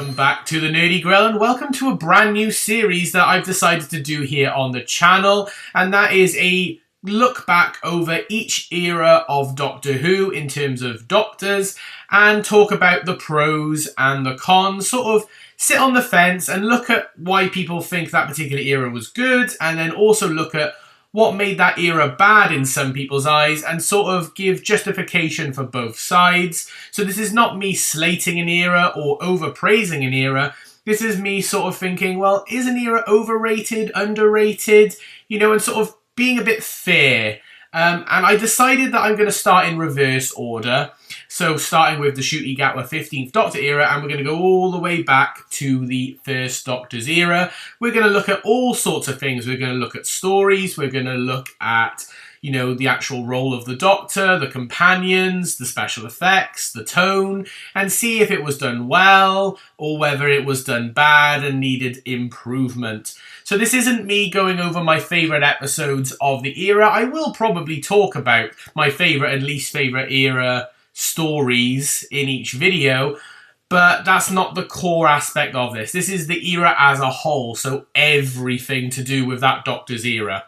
Welcome back to the Nerdy Grill, and welcome to a brand new series that I've decided to do here on the channel, and that is a look back over each era of Doctor Who in terms of doctors and talk about the pros and the cons, sort of sit on the fence and look at why people think that particular era was good, and then also look at what made that era bad in some people's eyes and sort of give justification for both sides. So this is not me slating an era or overpraising an era. This is me sort of thinking, well, is an era overrated, underrated, and sort of being a bit fair. And I decided that I'm going to start in reverse order. So starting with the Ncuti Gatwa 15th Doctor era, and we're going to go all the way back to the First Doctor's era. We're going to look at all sorts of things. We're going to look at stories. We're going to look at, the actual role of the Doctor, the companions, the special effects, the tone, and see if it was done well or whether it was done bad and needed improvement. So this isn't me going over my favourite episodes of the era. I will probably talk about my favourite and least favourite era stories in each video, but that's not the core aspect of this. This is the era as a whole, so everything to do with that Doctor's era.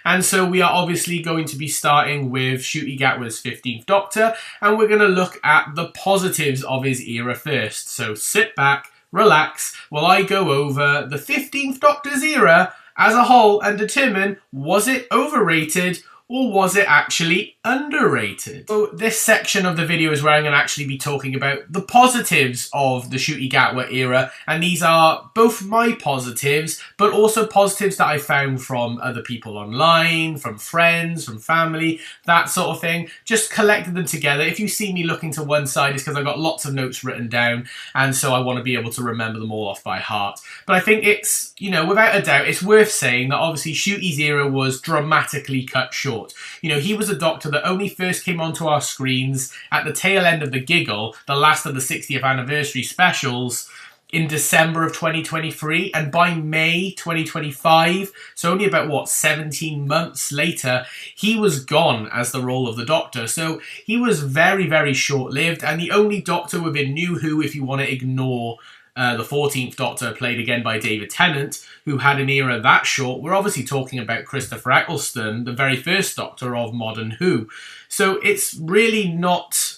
And so we are obviously going to be starting with Ncuti Gatwa's 15th Doctor, and we're going to look at the positives of his era first. So sit back, relax, while I go over the 15th Doctor's era as a whole and determine, was it overrated or was it actually underrated? So this section of the video is where I'm going to actually be talking about the positives of the Ncuti Gatwa era, and these are both my positives, but also positives that I found from other people online, from friends, from family, that sort of thing. Just collected them together. If you see me looking to one side, it's because I've got lots of notes written down, and so I want to be able to remember them all off by heart. But I think it's, without a doubt, it's worth saying that obviously Ncuti's era was dramatically cut short. He was a Doctor that only first came onto our screens at the tail end of the giggle, the last of the 60th anniversary specials, in December of 2023, and by May 2025, so only about, 17 months later, he was gone as the role of the Doctor. So he was very, very short-lived, and the only Doctor within New Who, if you want to ignore the 14th Doctor, played again by David Tennant, who had an era that short. We're obviously talking about Christopher Eccleston, the very first Doctor of modern Who. So it's really not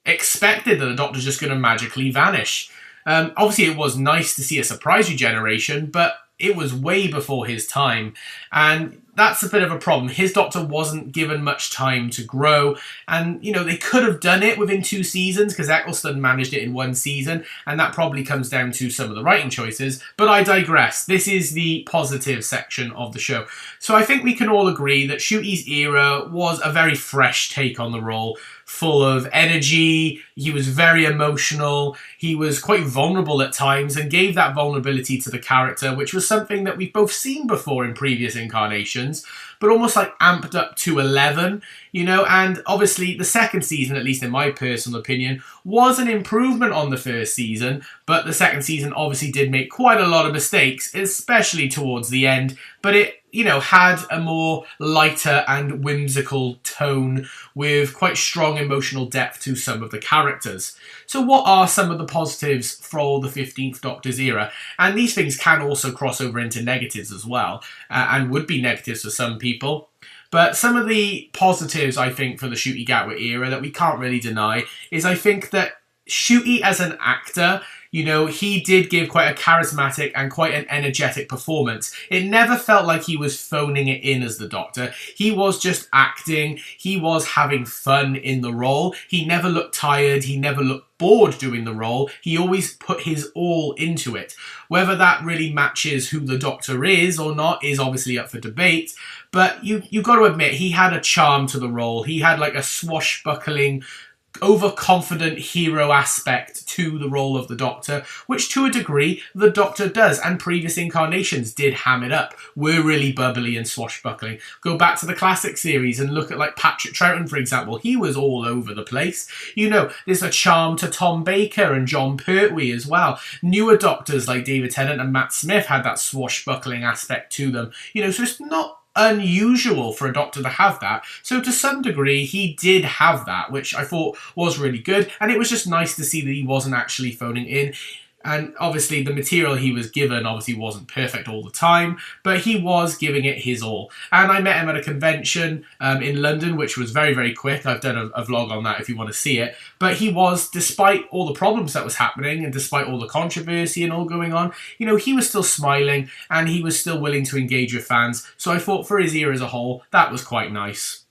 expected that the Doctor's just going to magically vanish. Obviously, it was nice to see a surprise regeneration, but it was way before his time, and that's a bit of a problem. His Doctor wasn't given much time to grow, and, they could have done it within 2 seasons, because Eccleston managed it in 1 season, and that probably comes down to some of the writing choices, but I digress. This is the positive section of the show. So I think we can all agree that Ncuti's era was a very fresh take on the role, full of energy. He was very emotional. He was quite vulnerable at times and gave that vulnerability to the character, which was something that we've both seen before in previous incarnations, but almost like amped up to 11, and obviously the second season, at least in my personal opinion, was an improvement on the first season, but the second season obviously did make quite a lot of mistakes, especially towards the end, but it had a more lighter and whimsical tone with quite strong emotional depth to some of the characters. So what are some of the positives for the 15th Doctor's era? And these things can also cross over into negatives as well, and would be negatives for some people. But some of the positives, I think, for the Ncuti Gatwa era that we can't really deny is I think that Ncuti as an actor, he did give quite a charismatic and quite an energetic performance. It never felt like he was phoning it in as the Doctor. He was just acting. He was having fun in the role. He never looked tired. He never looked bored doing the role. He always put his all into it. Whether that really matches who the Doctor is or not is obviously up for debate. But you've got to admit, he had a charm to the role. He had like a swashbuckling, overconfident hero aspect to the role of the Doctor, which to a degree the Doctor does, and previous incarnations did ham it up, were really bubbly and swashbuckling. Go back to the classic series and look at like Patrick Troughton, for example. He was all over the place. There's a charm to Tom Baker and John Pertwee as well. Newer Doctors like David Tennant and Matt Smith had that swashbuckling aspect to them. So it's not unusual for a Doctor to have that. So to some degree, he did have that, which I thought was really good. And it was just nice to see that he wasn't actually phoning in. And obviously the material he was given obviously wasn't perfect all the time, but he was giving it his all. And I met him at a convention in London, which was very, very quick. I've done a vlog on that if you want to see it. But he was, despite all the problems that was happening and despite all the controversy and all going on, you know, he was still smiling and he was still willing to engage with fans. So I thought for his era as a whole, that was quite nice.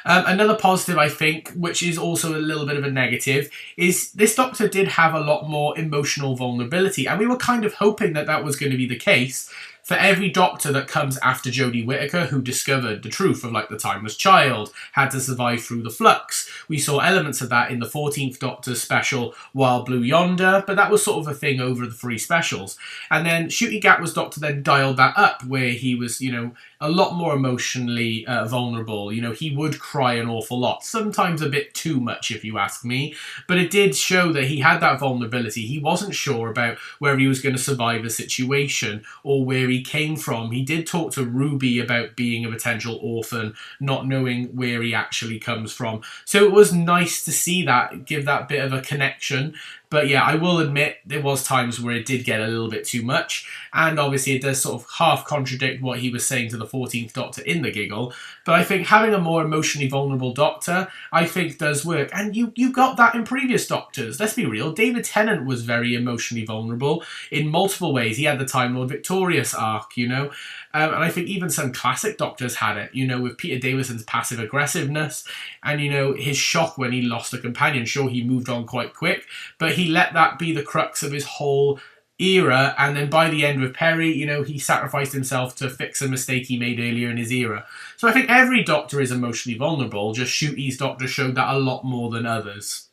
Another positive, I think, which is also a little bit of a negative, is this Doctor did have a lot more emotional vulnerability, and we were kind of hoping that that was going to be the case for every Doctor that comes after Jodie Whittaker, who discovered the truth of, like, the timeless child, had to survive through the flux. We saw elements of that in the 14th Doctor special, Wild Blue Yonder, but that was sort of a thing over the 3 specials. And then Ncuti Gatwa's Doctor then dialed that up, where he was, you know, a lot more emotionally vulnerable. You know, he would cry an awful lot, sometimes a bit too much if you ask me, but it did show that he had that vulnerability. He wasn't sure about where he was going to survive a situation or where he came from. He did talk to Ruby about being a potential orphan, not knowing where he actually comes from. So it was nice to see that, give that bit of a connection. But yeah, I will admit there was times where it did get a little bit too much, and obviously it does sort of half contradict what he was saying to the 14th Doctor in The Giggle. But I think having a more emotionally vulnerable Doctor, I think does work. And you got that in previous Doctors. Let's be real, David Tennant was very emotionally vulnerable in multiple ways. He had the Time Lord Victorious arc, you know. And I think even some classic Doctors had it, you know, with Peter Davison's passive aggressiveness and, you know, his shock when he lost a companion. Sure, he moved on quite quick, but he let that be the crux of his whole era. And then by the end with Perry, you know, he sacrificed himself to fix a mistake he made earlier in his era. So I think every Doctor is emotionally vulnerable, just Ncuti's Doctor showed that a lot more than others.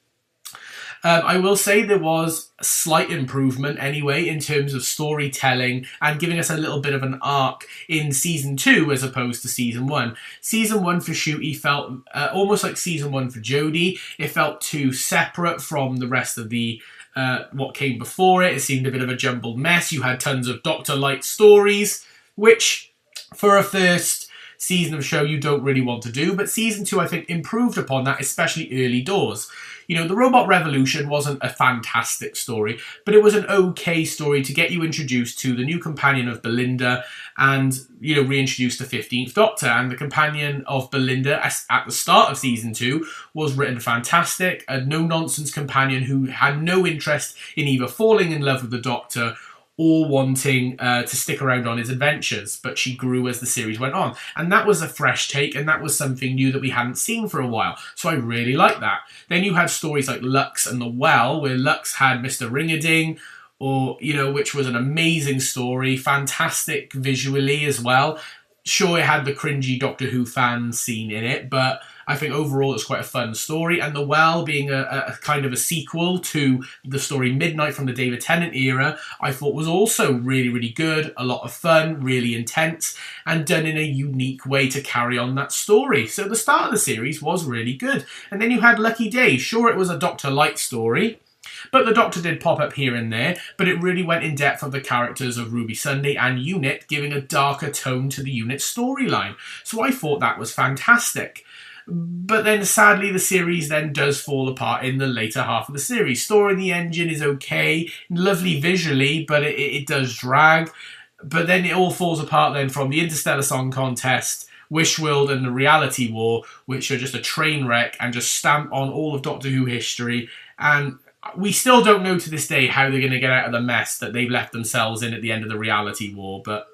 I will say there was a slight improvement anyway in terms of storytelling and giving us a little bit of an arc in Season 2 as opposed to Season 1. Season 1 for Ncuti felt almost like Season 1 for Jodie. It felt too separate from the rest of the what came before it. It seemed a bit of a jumbled mess. You had tons of Doctor-like stories, which for a first season of a show you don't really want to do. But Season 2, I think, improved upon that, especially early doors. You know, the Robot Revolution wasn't a fantastic story, but it was an okay story to get you introduced to the new companion of Belinda and, you know, reintroduce the 15th Doctor. And the companion of Belinda at the start of Season 2 was written fantastic. A no-nonsense companion who had no interest in either falling in love with the Doctor or wanting to stick around on his adventures, but she grew as the series went on. And that was a fresh take, and that was something new that we hadn't seen for a while. So I really liked that. Then you had stories like Lux and the Well, where Lux had Mr. Ring-a-Ding, or, you know, which was an amazing story, fantastic visually as well. Sure, it had the cringy Doctor Who fan scene in it, but I think overall it's quite a fun story. And The Well being a kind of a sequel to the story Midnight from the David Tennant era, I thought was also really, really good, a lot of fun, really intense, and done in a unique way to carry on that story. So the start of the series was really good. And then you had Lucky Day. Sure, it was a Doctor Light story, but the Doctor did pop up here and there, but it really went in depth of the characters of Ruby Sunday and Unit, giving a darker tone to the Unit storyline. So I thought that was fantastic. But then sadly the series then does fall apart in the later half of the series. Story in the Engine is okay, lovely visually, but it does drag. But then it all falls apart then from the Interstellar Song Contest, Wishworld and the Reality War, which are just a train wreck and just stamp on all of Doctor Who history. And we still don't know to this day how they're going to get out of the mess that they've left themselves in at the end of the Reality War, but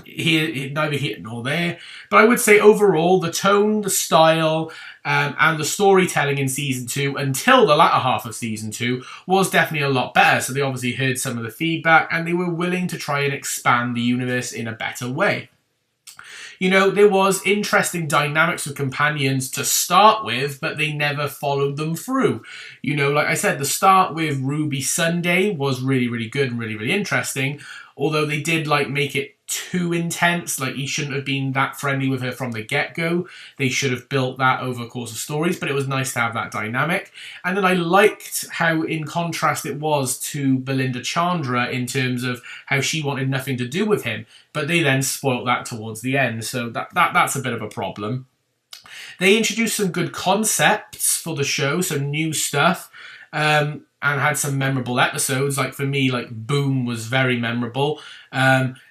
neither here nor there. But I would say overall, the tone, the style, and the storytelling in Season 2 until the latter half of Season 2 was definitely a lot better. So they obviously heard some of the feedback and they were willing to try and expand the universe in a better way. You know, there was interesting dynamics with companions to start with, but they never followed them through. You know, like I said, the start with Ruby Sunday was really, really good and really, really interesting. Although they did, like, make it too intense. Like, he shouldn't have been that friendly with her from the get-go. They should have built that over a course of stories, but it was nice to have that dynamic. And then I liked how, in contrast, it was to Belinda Chandra in terms of how she wanted nothing to do with him. But they then spoilt that towards the end, so that's a bit of a problem. They introduced some good concepts for the show, some new stuff. and had some memorable episodes. Like for me, like Boom was very memorable.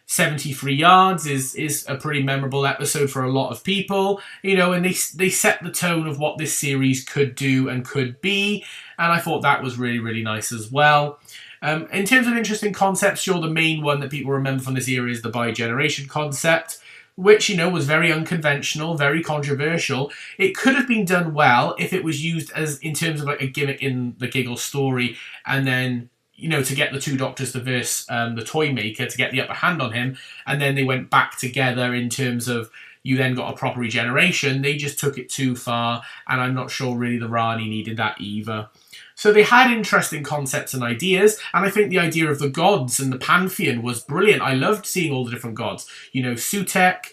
73 Yards is a pretty memorable episode for a lot of people, you know, and they set the tone of what this series could do and could be, and I thought that was really, really nice as well. In terms of interesting concepts, sure, the main one that people remember from this era is the bi-generation concept, which, you know, was very unconventional, very controversial. It could have been done well if it was used as in terms of like a gimmick in the Giggle story, and then, you know, to get the two doctors to verse the toy maker to get the upper hand on him, and then they went back together in terms of you then got a proper regeneration. They just took it too far, and I'm not sure really the Rani needed that either. So they had interesting concepts and ideas, and I think the idea of the gods and the pantheon was brilliant. I loved seeing all the different gods. You know, Sutek,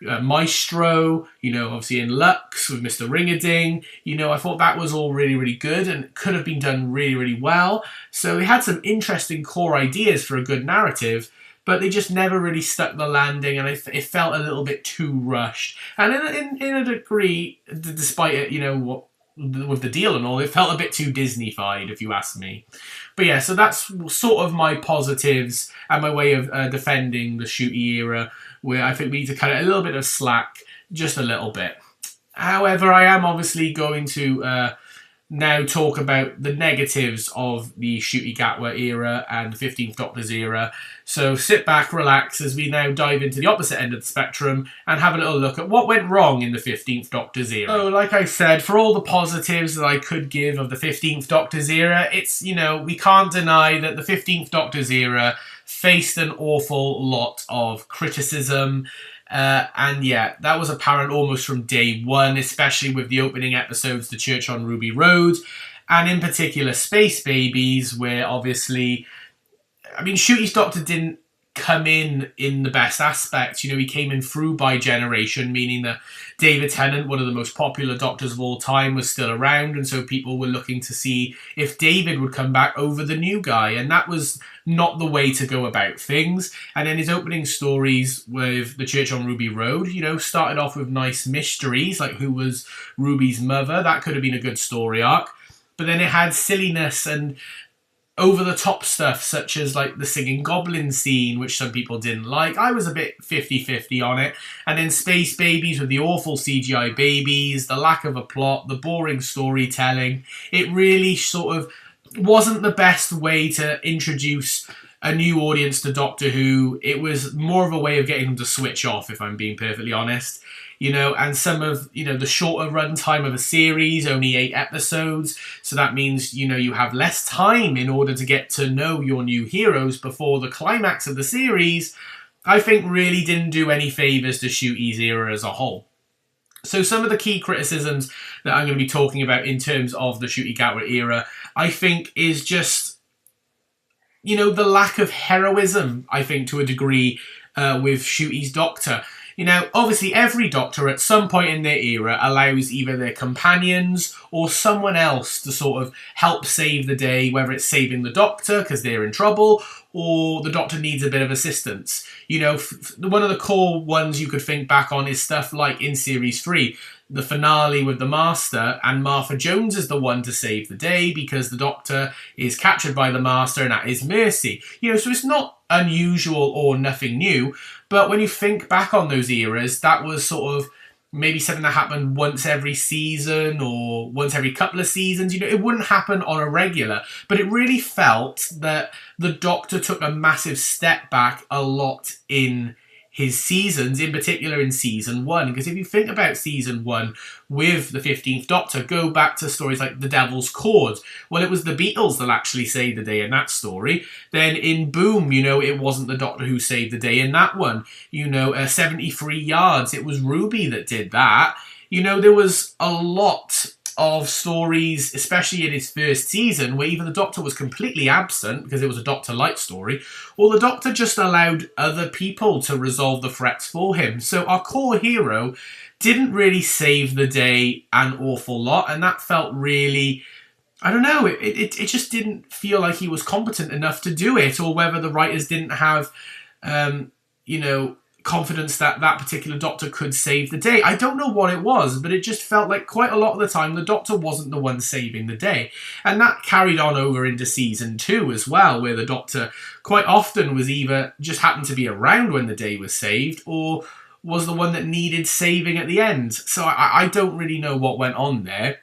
Maestro, you know, obviously in Lux with Mr. Ring-a-Ding. You know, I thought that was all really, really good and could have been done really, really well. So they had some interesting core ideas for a good narrative, but they just never really stuck the landing, and it felt a little bit too rushed. And in a degree, despite it, you know, with the deal and all, it felt a bit too Disney-fied, if you ask me. But yeah, so that's sort of my positives and my way of defending the Ncuti era, where I think we need to cut it a little bit of slack, just a little bit. However, I am obviously going to now talk about the negatives of the Ncuti Gatwa era and the 15th Doctor's era. So sit back, relax, as we now dive into the opposite end of the spectrum and have a little look at what went wrong in the 15th Doctor's era. So, like I said, for all the positives that I could give of the 15th Doctor's era, it's, you know, we can't deny that the 15th Doctor's era faced an awful lot of criticism. And yeah, that was apparent almost from day one, especially with the opening episodes, The Church on Ruby Road, and in particular Space Babies, where obviously, I mean, Ncuti's Doctor didn't come in the best aspects. You know, he came in through bi-generation, meaning that David Tennant, one of the most popular Doctors of all time, was still around, and so people were looking to see if David would come back over the new guy, and that was not the way to go about things. And then his opening stories with The Church on Ruby Road, you know, started off with nice mysteries, like who was Ruby's mother. That could have been a good story arc. But then it had silliness and over-the-top stuff, such as like the singing goblin scene, which some people didn't like. I was a bit 50-50 on it. And then Space Babies with the awful CGI babies, the lack of a plot, the boring storytelling. It really sort of wasn't the best way to introduce a new audience to Doctor Who. It was more of a way of getting them to switch off, if I'm being perfectly honest. You know, and some of, you know, the shorter run time of a series, only 8 episodes. So that means, you know, you have less time in order to get to know your new heroes before the climax of the series, I think really didn't do any favours to Ncuti's era as a whole. So some of the key criticisms that I'm going to be talking about in terms of the Ncuti Gatwa era, I think is just, you know, the lack of heroism, I think, to a degree, with Ncuti's Doctor. You know, obviously every Doctor at some point in their era allows either their companions or someone else to sort of help save the day, whether it's saving the Doctor because they're in trouble or the Doctor needs a bit of assistance. You know, one of the core ones you could think back on is stuff like in Series 3, the finale with the Master, and Martha Jones is the one to save the day because the Doctor is captured by the Master and at his mercy. You know, so it's not unusual or nothing new, but when you think back on those eras, that was sort of maybe something that happened once every season or once every couple of seasons. You know, it wouldn't happen on a regular, but it really felt that the Doctor took a massive step back a lot in his seasons, in particular in season 1. Because if you think about season 1 with the 15th Doctor, go back to stories like The Devil's Chord. Well, it was the Beatles that actually saved the day in that story. Then in Boom, you know, it wasn't the Doctor who saved the day in that one. You know, 73 Yards, it was Ruby that did that. You know, there was a lot of stories, especially in his first season, where either the Doctor was completely absent because it was a Doctor Light story, or the Doctor just allowed other people to resolve the threats for him. So our core hero didn't really save the day an awful lot, and that felt really, I don't know, it just didn't feel like he was competent enough to do it, or whether the writers didn't have, you know, confidence that that particular Doctor could save the day. I don't know what it was, but it just felt like quite a lot of the time the Doctor wasn't the one saving the day. And that carried on over into season 2 as well, where the Doctor quite often was either just happened to be around when the day was saved, or was the one that needed saving at the end. So I don't really know what went on there.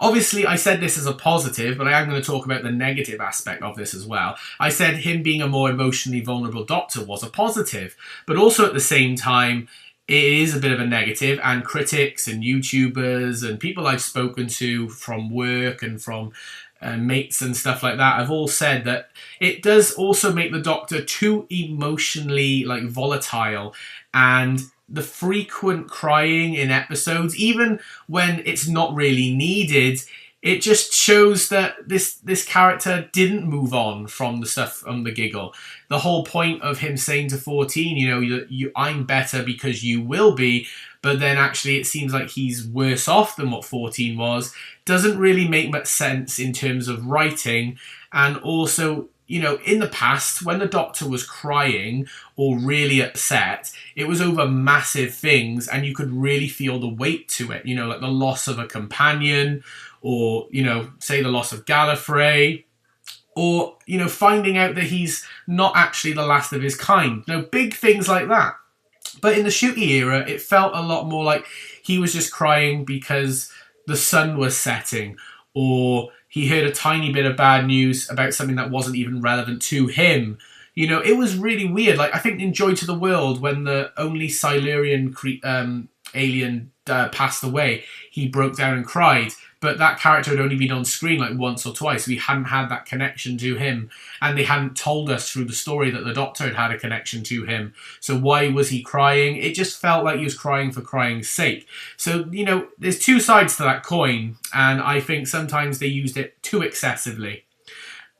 Obviously, I said this as a positive, but I am going to talk about the negative aspect of this as well. I said him being a more emotionally vulnerable Doctor was a positive, but also at the same time, it is a bit of a negative, and critics and YouTubers and people I've spoken to from work and from mates and stuff like that have all said that it does also make the Doctor too emotionally volatile, and the frequent crying in episodes, even when it's not really needed, it just shows that this character didn't move on from the stuff on the giggle. The whole point of him saying to 14, I'm better because you will be, but then actually it seems like he's worse off than what 14 was, doesn't really make much sense in terms of writing. And also, in the past, when the Doctor was crying or really upset, it was over massive things and you could really feel the weight to it, like the loss of a companion, or, say the loss of Gallifrey, or, finding out that he's not actually the last of his kind. Big things like that. But in the Ncuti era, it felt a lot more like he was just crying because the sun was setting, or he heard a tiny bit of bad news about something that wasn't even relevant to him. It was really weird. I think in Joy to the World, when the only Silurian alien passed away, he broke down and cried. But that character had only been on screen once or twice. We hadn't had that connection to him. And they hadn't told us through the story that the Doctor had had a connection to him. So why was he crying? It just felt like he was crying for crying's sake. So, there's two sides to that coin. And I think sometimes they used it too excessively.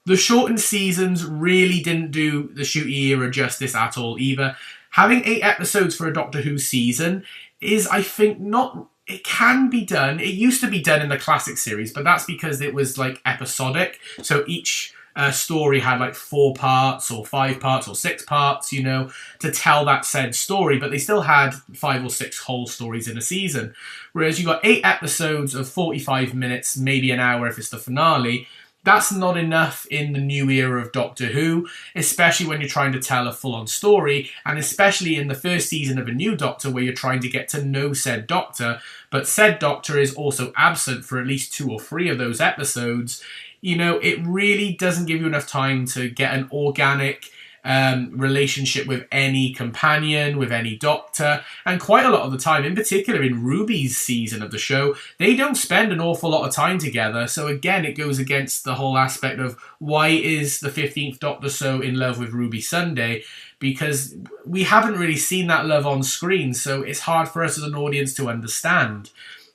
The shortened seasons really didn't do the Ncuti era justice at all either. Having 8 episodes for a Doctor Who season is, I think, not... It can be done. It used to be done in the classic series, but that's because it was episodic. So each story had 4 parts or 5 parts or 6 parts, to tell that said story. But they still had 5 or 6 whole stories in a season. Whereas you got 8 episodes of 45 minutes, maybe an hour if it's the finale. That's not enough in the new era of Doctor Who, especially when you're trying to tell a full-on story, and especially in the first season of a new Doctor where you're trying to get to know said Doctor, but said Doctor is also absent for at least 2 or 3 of those episodes. It really doesn't give you enough time to get an organic relationship with any companion, with any Doctor, and quite a lot of the time, in particular in Ruby's season of the show, they don't spend an awful lot of time together. So again, it goes against the whole aspect of why is the 15th Doctor so in love with Ruby Sunday, because we haven't really seen that love on screen, so it's hard for us as an audience to understand.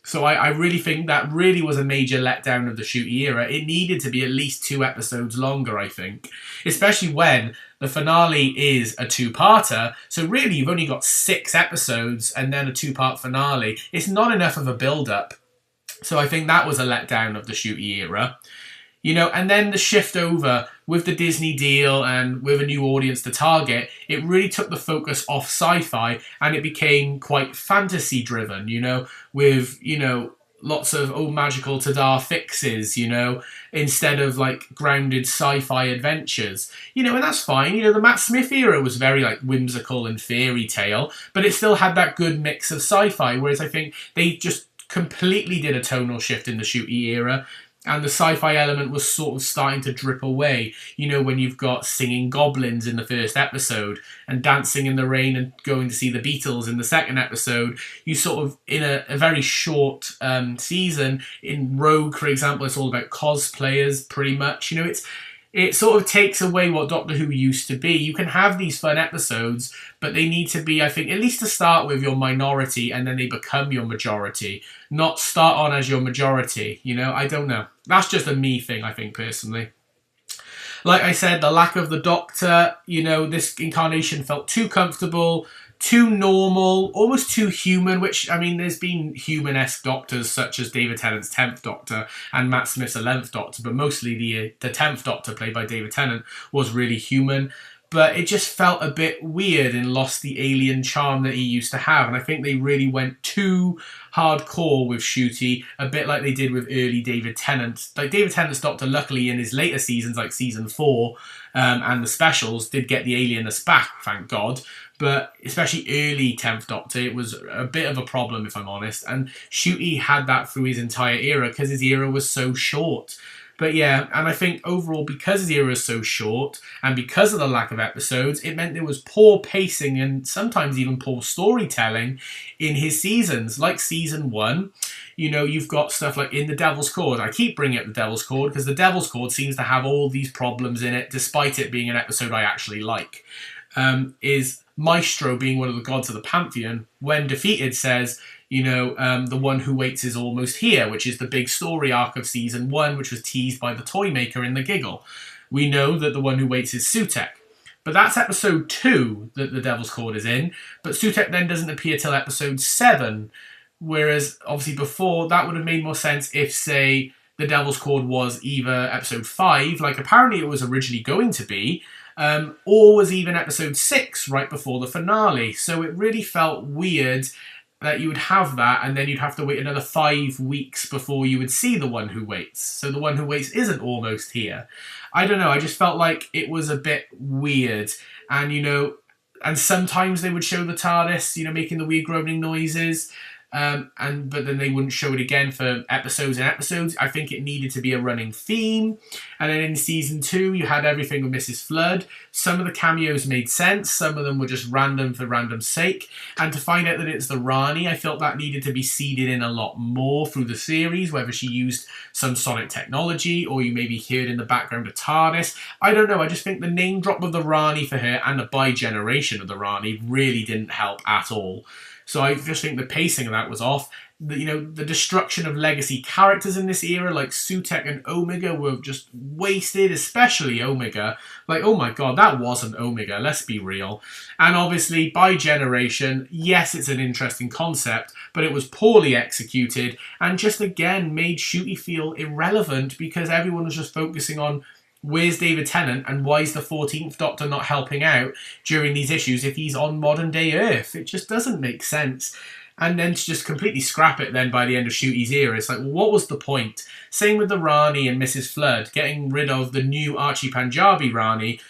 So I really think that really was a major letdown of the Ncuti era. It needed to be at least 2 episodes longer, I think. Especially when the finale is a 2-parter. So really, you've only got 6 episodes and then a 2-part finale. It's not enough of a build-up. So I think that was a letdown of the Ncuti era. And then the shift over with the Disney deal and with a new audience to target, it really took the focus off sci-fi and it became quite fantasy-driven, with, lots of, magical Tadar fixes, instead of, grounded sci-fi adventures. And that's fine. The Matt Smith era was very, whimsical and fairy tale, but it still had that good mix of sci-fi, whereas I think they just completely did a tonal shift in the Ncuti era. And the sci-fi element was sort of starting to drip away. When you've got singing goblins in the first episode and dancing in the rain and going to see the Beatles in the second episode, you sort of, in a very short season, in Rogue, for example, it's all about cosplayers, pretty much. It sort of takes away what Doctor Who used to be. You can have these fun episodes, but they need to be, I think, at least to start with, your minority, and then they become your majority. Not start on as your majority, I don't know. That's just a me thing, I think, personally. Like I said, the lack of the Doctor, this incarnation felt too comfortable, too normal, almost too human, which, there's been human-esque Doctors such as David Tennant's 10th Doctor and Matt Smith's 11th Doctor, but mostly the 10th Doctor, played by David Tennant, was really human. but it just felt a bit weird and lost the alien charm that he used to have. And I think they really went too hardcore with Ncuti, a bit like they did with early David Tennant. Like David Tennant's Doctor, luckily in his later seasons, like season 4 and the specials, did get the alienness back, thank God. But especially early 10th Doctor, it was a bit of a problem, if I'm honest. And Ncuti had that through his entire era because his era was so short. But yeah, and I think overall, because his era is so short and because of the lack of episodes, it meant there was poor pacing and sometimes even poor storytelling in his seasons. Like season 1, you know, you've got stuff like in The Devil's Cord. I keep bringing up The Devil's Cord because The Devil's Cord seems to have all these problems in it, despite it being an episode I actually like. Is Maestro, being one of the gods of the Pantheon, when defeated says, you know, the one who waits is almost here, which is the big story arc of season 1, which was teased by the toy maker in The Giggle. We know that the one who waits is Sutek. But that's episode 2 that The Devil's Cord is in, but Sutek then doesn't appear till episode 7, whereas obviously before that would have made more sense if, say, The Devil's Cord was either episode 5, like apparently it was originally going to be, or was even episode 6 right before the finale. So it really felt weird that you would have that and then you'd have to wait another 5 weeks before you would see The One Who Waits. So The One Who Waits isn't almost here. I don't know, I just felt like it was a bit weird. And, you know, and sometimes they would show the TARDIS, you know, making the weird groaning noises. But then they wouldn't show it again for episodes and episodes. I think it needed to be a running theme. And then in season 2, you had everything with Mrs. Flood. Some of the cameos made sense. Some of them were just random for random's sake. And to find out that it's the Rani, I felt that needed to be seeded in a lot more through the series, whether she used some sonic technology or you maybe heard in the background a TARDIS. I don't know. I just think the name drop of the Rani for her and the bi-generation of the Rani really didn't help at all. So I just think the pacing of that was off. You know, the destruction of legacy characters in this era, like Sutek and Omega, were just wasted, especially Omega. Like, oh my god, that wasn't Omega, let's be real. And obviously, by generation, yes, it's an interesting concept, but it was poorly executed and just again made Ncuti feel irrelevant because everyone was just focusing on where's David Tennant and why is the 14th Doctor not helping out during these issues if he's on modern day Earth? It just doesn't make sense. And then to just completely scrap it then by the end of Ncuti's era, it's like, well, what was the point? Same with the Rani and Mrs. Flood, getting rid of the new Archie Panjabi Rani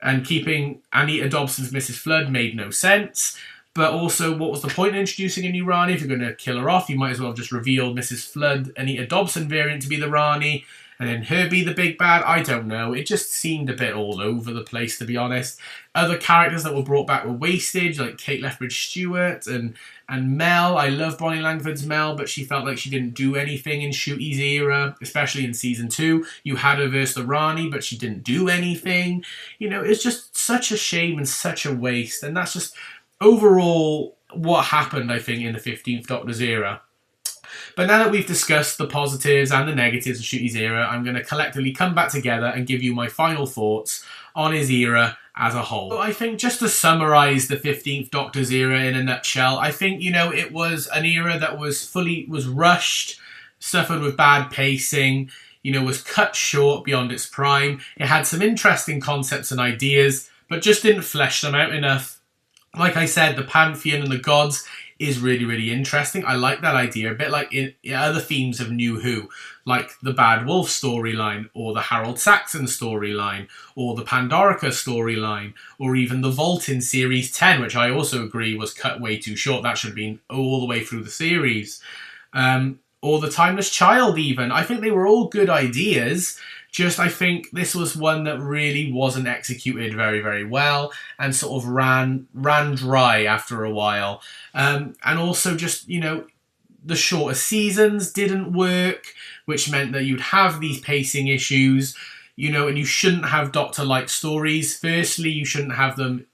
and keeping Anita Dobson's Mrs. Flood made no sense. But also, what was the point in introducing a new Rani? If you're going to kill her off, you might as well have just revealed Mrs. Flood, Anita Dobson variant to be the Rani, and then her be the big bad. I don't know. It just seemed a bit all over the place, to be honest. Other characters that were brought back were wasted, like Kate Lethbridge-Stewart and Mel. I love Bonnie Langford's Mel, but she felt like she didn't do anything in Ncuti's era, especially in season 2. You had her versus the Rani, but she didn't do anything. You know, it's just such a shame and such a waste. And that's just overall what happened, I think, in the 15th Doctor's era. But now that we've discussed the positives and the negatives of Ncuti's era, I'm going to collectively come back together and give you my final thoughts on his era as a whole. So I think just to summarise the 15th Doctor's era in a nutshell, I think, you know, it was an era that was rushed, suffered with bad pacing, you know, was cut short beyond its prime. It had some interesting concepts and ideas, but just didn't flesh them out enough. Like I said, the Pantheon and the gods is really, really interesting. I like that idea, a bit like in other themes of New Who, like the Bad Wolf storyline, or the Harold Saxon storyline, or the Pandorica storyline, or even the Vault in Series 10, which I also agree was cut way too short. That should have been all the way through the series. Or the Timeless Child even. I think they were all good ideas. Just, I think this was one that really wasn't executed very, very well and sort of ran dry after a while. And also just, you know, the shorter seasons didn't work, which meant that you'd have these pacing issues, you know, and you shouldn't have Doctor-like stories. Firstly, you shouldn't have them.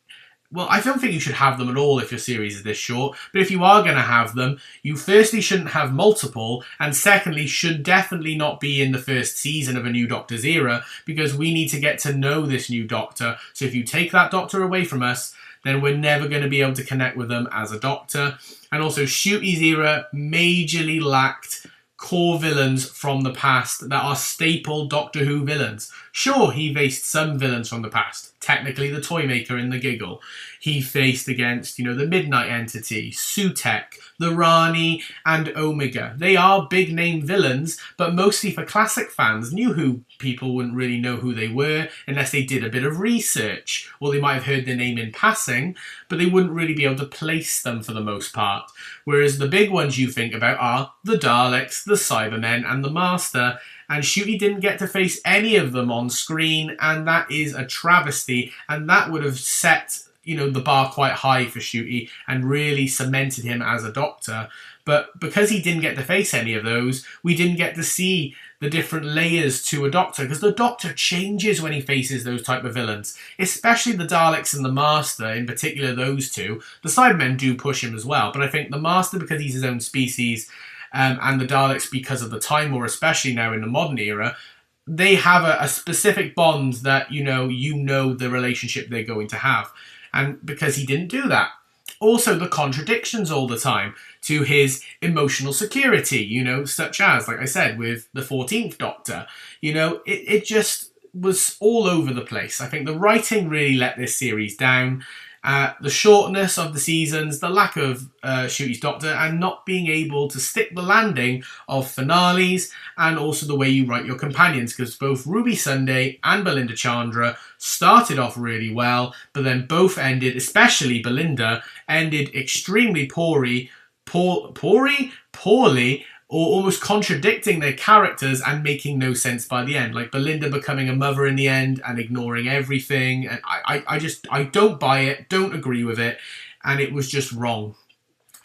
Well, I don't think you should have them at all if your series is this short, but if you are going to have them, you firstly shouldn't have multiple, and secondly should definitely not be in the first season of a new Doctor's era, because we need to get to know this new Doctor. So if you take that Doctor away from us, then we're never going to be able to connect with them as a Doctor. And also, Ncuti's era majorly lacked core villains from the past that are staple Doctor Who villains. Sure, he faced some villains from the past, technically the toy maker in the Giggle. He faced against, you know, the Midnight Entity, Sutek, the Rani, and Omega. They are big name villains, but mostly for classic fans, new Who people wouldn't really know who they were unless they did a bit of research, or they might have heard their name in passing, but they wouldn't really be able to place them for the most part. Whereas the big ones you think about are the Daleks, the Cybermen, and the Master, and Ncuti didn't get to face any of them on screen, and that is a travesty, and that would have set, you know, the bar quite high for Ncuti and really cemented him as a Doctor. But because he didn't get to face any of those, we didn't get to see the different layers to a Doctor, because the Doctor changes when he faces those type of villains, especially the Daleks and the Master, in particular those two. The Cybermen do push him as well, but I think the Master, because he's his own species, and the Daleks because of the Time War, especially now in the modern era, they have a specific bond that, you know the relationship they're going to have. And because he didn't do that. Also, the contradictions all the time to his emotional security, you know, such as, like I said, with the 14th Doctor. You know, it just was all over the place. I think the writing really let this series down. The shortness of the seasons, the lack of Ncuti's Doctor, and not being able to stick the landing of finales, and also the way you write your companions, because both Ruby Sunday and Belinda Chandra started off really well, but then both ended, especially Belinda, ended extremely poorly, or almost contradicting their characters and making no sense by the end. Like Belinda becoming a mother in the end and ignoring everything. And I don't buy it, don't agree with it. And it was just wrong.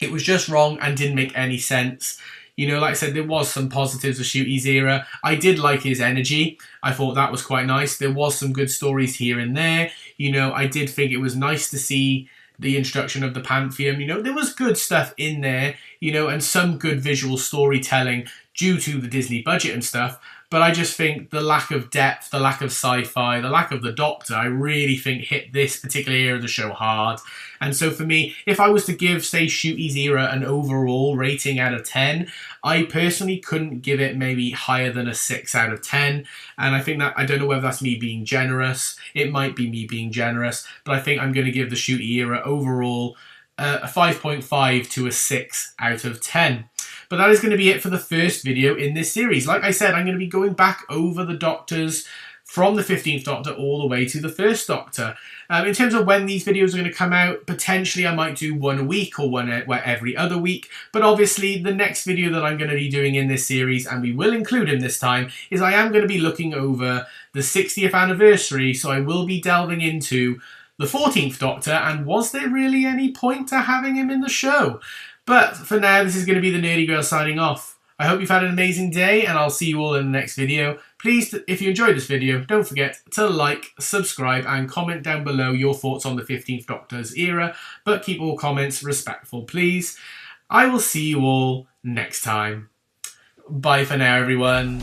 It was just wrong and didn't make any sense. You know, like I said, there was some positives of Ncuti's era. I did like his energy. I thought that was quite nice. There was some good stories here and there. You know, I did think it was nice to see the introduction of the Pantheon. You know, there was good stuff in there, you know, and some good visual storytelling due to the Disney budget and stuff. But I just think the lack of depth, the lack of sci-fi, the lack of the Doctor, I really think hit this particular era of the show hard. And so for me, if I was to give, say, Ncuti's era an overall rating out of 10, I personally couldn't give it maybe higher than a 6 out of 10. And I think that, I don't know whether that's me being generous. It might be me being generous. But I think I'm going to give the Ncuti era overall a 5.5 to a 6 out of 10. But that is going to be it for the first video in this series. Like I said, I'm going to be going back over the Doctors from the 15th Doctor all the way to the 1st Doctor. In terms of when these videos are going to come out, potentially I might do one a week or one every other week. But obviously the next video that I'm going to be doing in this series, and we will include him this time, is I am going to be looking over the 60th anniversary. So I will be delving into the 14th Doctor, and was there really any point to having him in the show? But for now, this is going to be the Nerdy Girl signing off. I hope you've had an amazing day, and I'll see you all in the next video. Please, if you enjoyed this video, don't forget to like, subscribe, and comment down below your thoughts on the 15th Doctor's era, but keep all comments respectful, please. I will see you all next time. Bye for now, everyone.